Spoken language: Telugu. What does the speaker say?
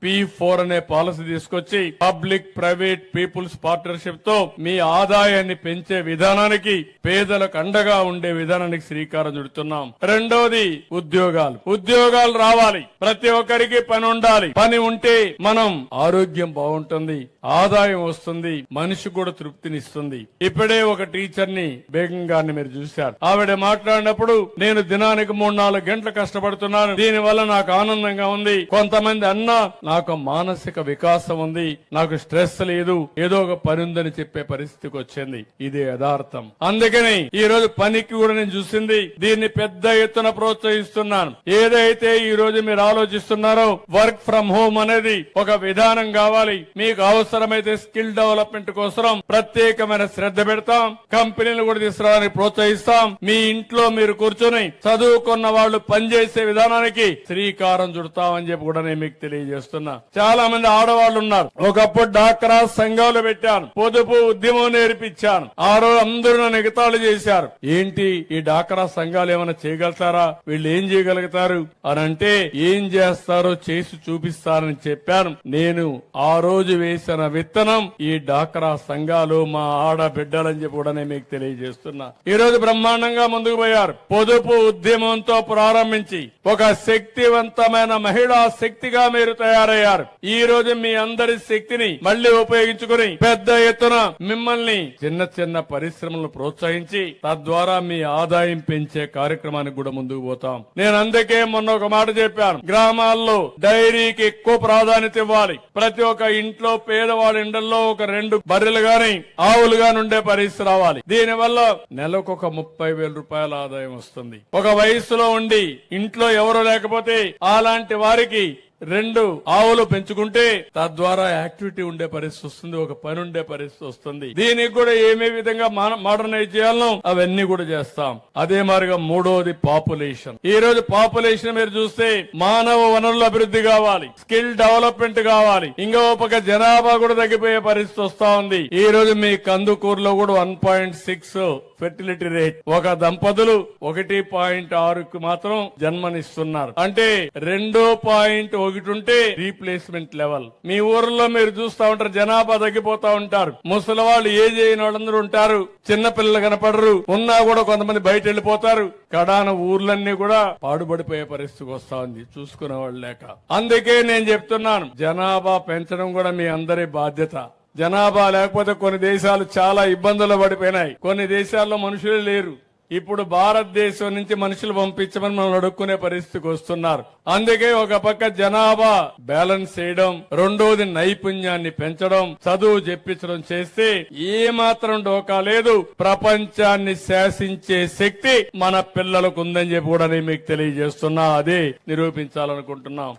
P4 అనే పాలసీ తీసుకొచ్చి పబ్లిక్ ప్రైవేట్ పీపుల్స్ పార్ట్నర్షిప్ తో మీ ఆదాయాన్ని పెంచే విధానానికి, పేదలకు అండగా ఉండే విధానానికి శ్రీకారం చుడుతున్నాం. రెండోది ఉద్యోగాలు రావాలి. ప్రతి ఒక్కరికి పని ఉండాలి. పని ఉంటే మనం ఆరోగ్యం బాగుంటుంది, ఆదాయం వస్తుంది, మనిషి కూడా తృప్తినిస్తుంది. ఇప్పుడే ఒక టీచర్ ని, బేగం గారిని మీరు చూశారు. ఆవిడ మాట్లాడినప్పుడు నేను దినానికి 3-4 గంటలు కష్టపడుతున్నాను, దీని వల్ల నాకు ఆనందంగా ఉంది. కొంతమంది అన్నా నాకు మానసిక వికాసం ఉంది, నాకు స్ట్రెస్ లేదు, ఏదో ఒక పని ఉందని చెప్పే పరిస్థితికి వచ్చింది. ఇదే యథార్థం. అందుకని ఈ రోజు పనికి కూడా నేను చూసింది, దీన్ని పెద్ద ఎత్తున ప్రోత్సహిస్తున్నాను. ఏదైతే ఈ రోజు మీరు ఆలోచిస్తున్నారో వర్క్ ఫ్రం హోమ్ అనేది ఒక విధానం కావాలి. మీకు అవసరమైతే స్కిల్ డెవలప్మెంట్ కోసం ప్రత్యేకమైన శ్రద్ధ పెడతాం. కంపెనీలు కూడా తీసుకురావడానికి ప్రోత్సహిస్తాం. మీ ఇంట్లో మీరు కూర్చొని చదువుకున్న వాళ్ళు పనిచేసే విధానానికి శ్రీకారం చుడతామని చెప్పి కూడా నేను మీకు తెలియజేస్తున్నా. చాలా మంది ఆడవాళ్లు ఉన్నారు. ఒకప్పుడు డాక్రా సంఘాలు పెట్టాను, పొదుపు ఉద్యమం నేర్పించాను. ఆ రోజు అందరూ నన్ను ఎగతాళి చేశారు. ఏంటి ఈ డాక్రా సంఘాలు ఏమైనా చేయగలుగుతారా, వీళ్ళు ఏం చేయగలుగుతారు అని అంటే, ఏం చేస్తారో చేసి చూపిస్తారని చెప్పాను. నేను ఆ రోజు వేసిన విత్తనం ఈ డాక్రా సంఘాలు, మా ఆడబిడ్డలని చెప్పి కూడా నేను మీకు తెలియజేస్తున్నా. ఈ రోజు బ్రహ్మాండంగా ముందుకు పోయారు. పొదుపు ఉద్యమంతో ప్రారంభించి ఒక శక్తివంతమైన మహిళా శక్తిగా మీరు తయారయ్యారు. ఈ రోజు మీ అందరి శక్తిని మళ్లీ ఉపయోగించుకుని పెద్ద ఎత్తున మిమ్మల్ని చిన్న చిన్న పరిశ్రమలను ప్రోత్సహించి తద్వారా మీ ఆదాయం పెంచే కార్యక్రమానికి కూడా ముందుకు పోతాం. నేను అందుకే మొన్న ఒక మాట చెప్పాను, గ్రామాల్లో డైరీకి ఎక్కువ ప్రాధాన్యత ఇవ్వాలి. ప్రతి ఒక్క ఇంట్లో పేదవాడి ఇండల్లో ఒక 2 బర్రెలు గాని ఆవులు గాని ఉండే పరిస్థితి రావాలి. దీనివల్ల నెలకు ఒక 30,000 రూపాయల ఆదాయం వస్తుంది. ఒక వయసులో ఉండి ఇంట్లో ఎవరు లేకపోతే అలాంటి వారికి 2 ఆవులు పెంచుకుంటే తద్వారా యాక్టివిటీ ఉండే పరిస్థితి వస్తుంది, ఒక పని ఉండే పరిస్థితి వస్తుంది. దీనికి కూడా ఏమే విధంగా మోడర్నైజ్ చేయాలనో అవన్నీ కూడా చేస్తాం. అదే మాదిరిగా మూడోది పాపులేషన్. ఈ రోజు పాపులేషన్ మీరు చూస్తే మానవ వనరుల అభివృద్ధి కావాలి, స్కిల్ డెవలప్మెంట్ కావాలి. ఇంకో పక్క జనాభా కూడా తగ్గిపోయే పరిస్థితి వస్తా ఉంది. ఈ రోజు మీ కందుకూరులో కూడా 1.6 ఫెర్టిలిటీ రేట్. ఒక దంపతులు 1.6కు మాత్రం జన్మనిస్తున్నారు. అంటే 2.1 ఉంటే రీప్లేస్మెంట్ లెవెల్. మీ ఊర్లో మీరు చూస్తా ఉంటారు, జనాభా తగ్గిపోతా ఉంటారు. ముసలి వాళ్ళు, ఏజ్ అయిన వాళ్ళందరూ ఉంటారు. చిన్నపిల్లలు కనపడరు, ఉన్నా కూడా కొంతమంది బయట వెళ్లిపోతారు. కడాన ఊర్లన్నీ కూడా పాడుపడిపోయే పరిస్థితికి వస్తా ఉంది, చూసుకునే వాళ్ళు లేక. అందుకే నేను చెప్తున్నాను, జనాభా పెంచడం కూడా మీ అందరి బాధ్యత. జనాభా లేకపోతే కొన్ని దేశాలు చాలా ఇబ్బందులు పడిపోయినాయి. కొన్ని దేశాల్లో మనుషులే లేరు. ఇప్పుడు భారతదేశం నుంచి మనుషులు పంపించమని మనం అడుక్కునే పరిస్థితికి వస్తున్నారు. అందుకే ఒక పక్క జనాభా బ్యాలెన్స్ చేయడం, రెండోది నైపుణ్యాన్ని పెంచడం, చదువు చెప్పించడం చేస్తే ఏ మాత్రం డోకా లేదు. ప్రపంచాన్ని శాసించే శక్తి మన పిల్లలకు ఉందని చెప్పి కూడా నేను మీకు తెలియజేస్తున్నా. అదే నిరూపించాలనుకుంటున్నాం.